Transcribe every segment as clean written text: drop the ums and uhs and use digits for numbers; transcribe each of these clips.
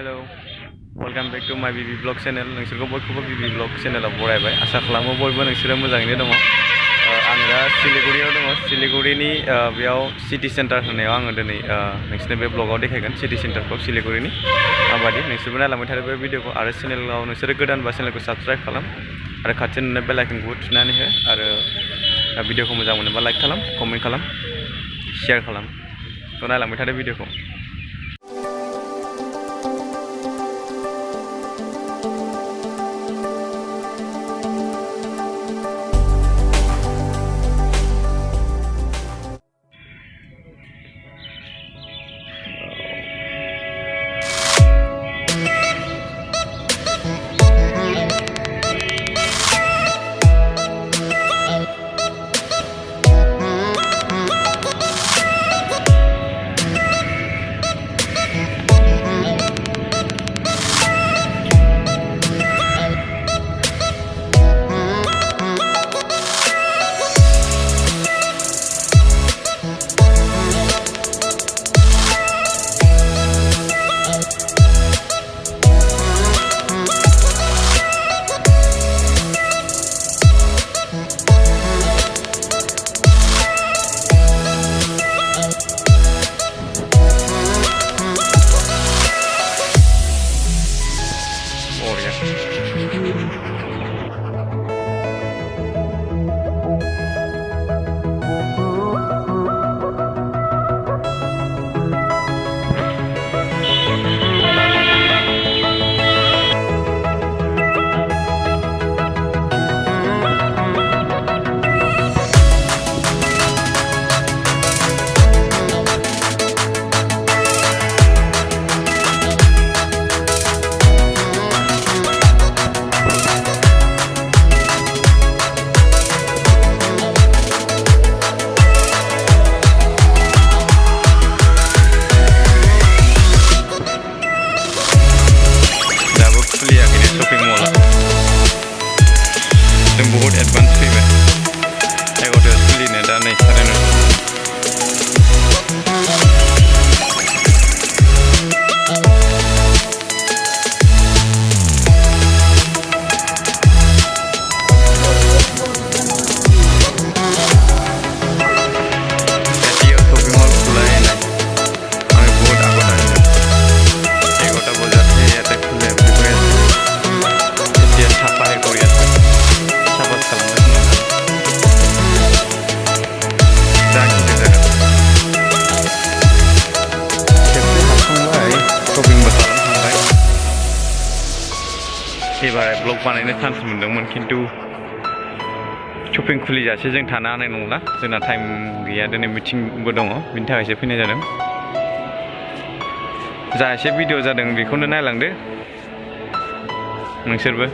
Hello welcome back to माय बीबी blog channel नोंसोरखौ बयखौबो बीबी ब्लॉग चैनलाव बरायबाय आसा खालामो बयबो नोंसोरो मोजाङैनो दङ आं दा सिलिगुरियाव दङ सिलिगुरिनि बेयाव सिटी सेन्टार होननायाव आङो दिनै नोंसोरनो बे ब्लगाव देखायगोन सिटी सेन्टारखौ सिलिगुरिनि माबायदि नोंसोरबो नायलांबाय थादो बे भिडिअखौ आरो चेनेलाव नोंसोरो गोदानबा चेनेलखौ साबस्क्राइब खालाम आरो खाथियाव नुनाय बेल आइकनखौबो थुनानै हो आरो भिडिअखौ मोजां मोनोबा लाइक खालाम कमेन्ट खालाम शेयार खालाम थ' नायलांबाय थादो भिडिअखौ बहुत एडवांस फैबाय 11टायाव सोलिनो दा नै 9:30 एबार ब्लग बानायनो चान्स मोनदोंमोन खिन्थु शपिं खुलिजासे जों थानो हानाय नंला जोंना टाइम गैया दिनै मिटिंबो दङ बिनि थाखायसो फैनाय जादों जा एसे भिडिअ जादों बेखौनो नायलांदो नोंसोरबो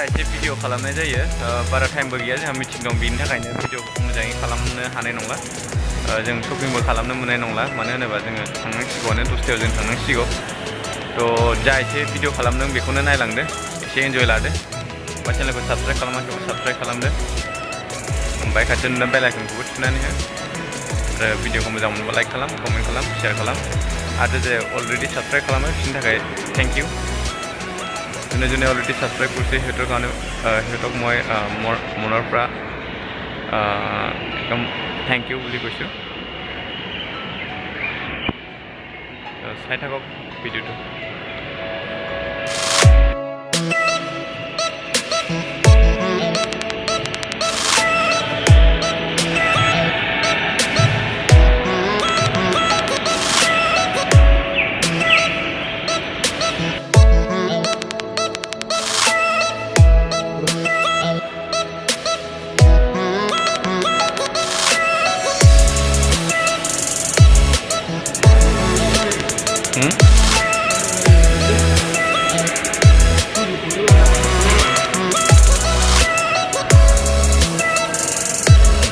एसे भिडिअ खालामनाय जायो बारा टाइमबो गैया जोंहा मिटिं दं बेनि थाखायनो भिडिअखौ मोजाङै खालामनो हानाय नंला जों शपिंबो खालामनो मोननाय नंला मानो होनोबा जोङो थांनांसिगौआनो 10टायाव जों थांनांसिगौ थ' जा एसे भिडिअ खालामदों बेखौनो नायलांदो एसे एन्जय लादो बा चेनेलखौ साबस्क्राइब खालामाखैबा साबस्क्राइब खालामदो ओमफ्राय खाथियाव नुनाय बेल आइकनखौबो थुनानै हो आरो भिडिअखौ मोजां मोनोबा लाइक खालाम कमेन्ट खालाम शेयार खालाम आरो जे अलरेडि साबस्क्राइब खालामो बिनि थाखाय थेंक इउ যোনে যোনে অলৰেডি ছাবস্ক্ৰাইব কৰিছে সিহঁতৰ কাৰণে সিহঁতক মই মনৰ পৰা একদম থেংক ইউ বুলি কৈছোঁ। চাই থাকক ভিডিঅ'টো।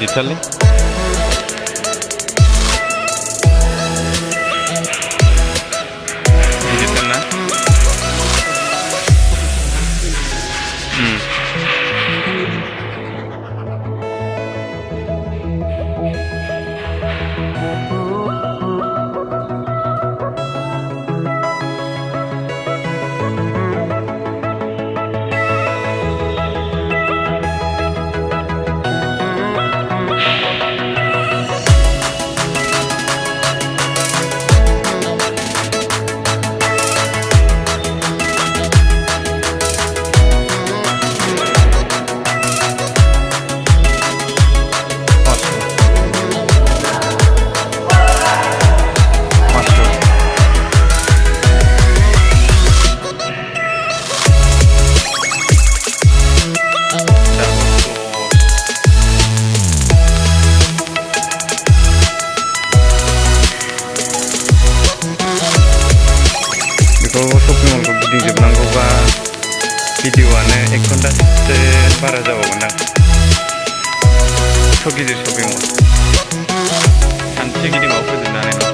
Digitally. Digital na. Shopping mall ko गिदिंजोबनांगौबा भिडिअ'आनो 1 घन्टासो बारा जाबावगोनदां। गिदिर शपिं मल सानसे गिदिंबाबो फोजोबनो हानाय नङा।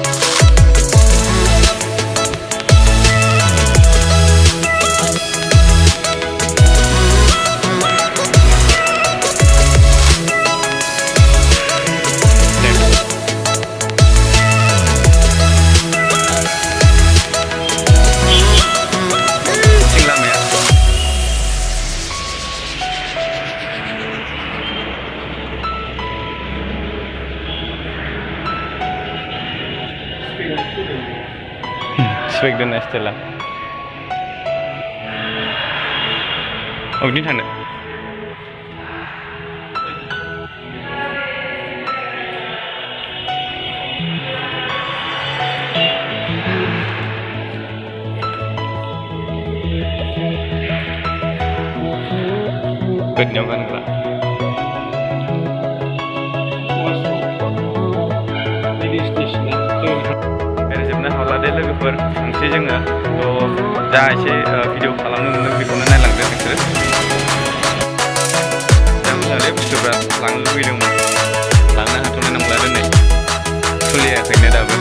Swag dan Estella. Oh ini tanda. Kednyaukan lah. दे लोगोफोर थांसै जोङो दा एसे भिडिअ खालामनो मोनो बेखौनो नायलांदो नोंसोरो। दा मोजाङै बुस्थुफ्रा लांनो लुबैदोंमोन लांनो हाथ'नाय नंला दिनै सोलियाखैनो दाबो।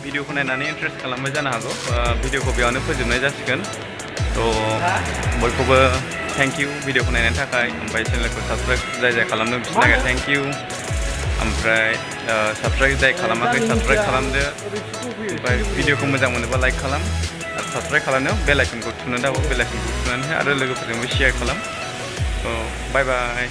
भिडिअखौ नायनानै इन्ट्रेस्ट खालामबाय जानो हागौ। भिडिअखौ बेयावनो फोजोबनाय जासिगोन। बयखौबो थेंक इउ भिडिअखौ नायनायनि थाखाय। ओमफ्राय चेनेलखौ साबस्क्राइब जाय खालामदों बिसोरनि थाखाय थेंक इउ। ओमफ्राय साबस्क्राइब जाय खालामाखै साबस्क्राइब खालामदो। ओमफ्राय भिडिअखौ मोजां मोनोबा लाइक खालाम आरो साबस्क्राइब खालामनो बेल आइकनखौ थुनो दाबाव बेल आइकनखौ थुनानै आरो लोगोफोरजोंबो शेयार खालाम। बाय बाय।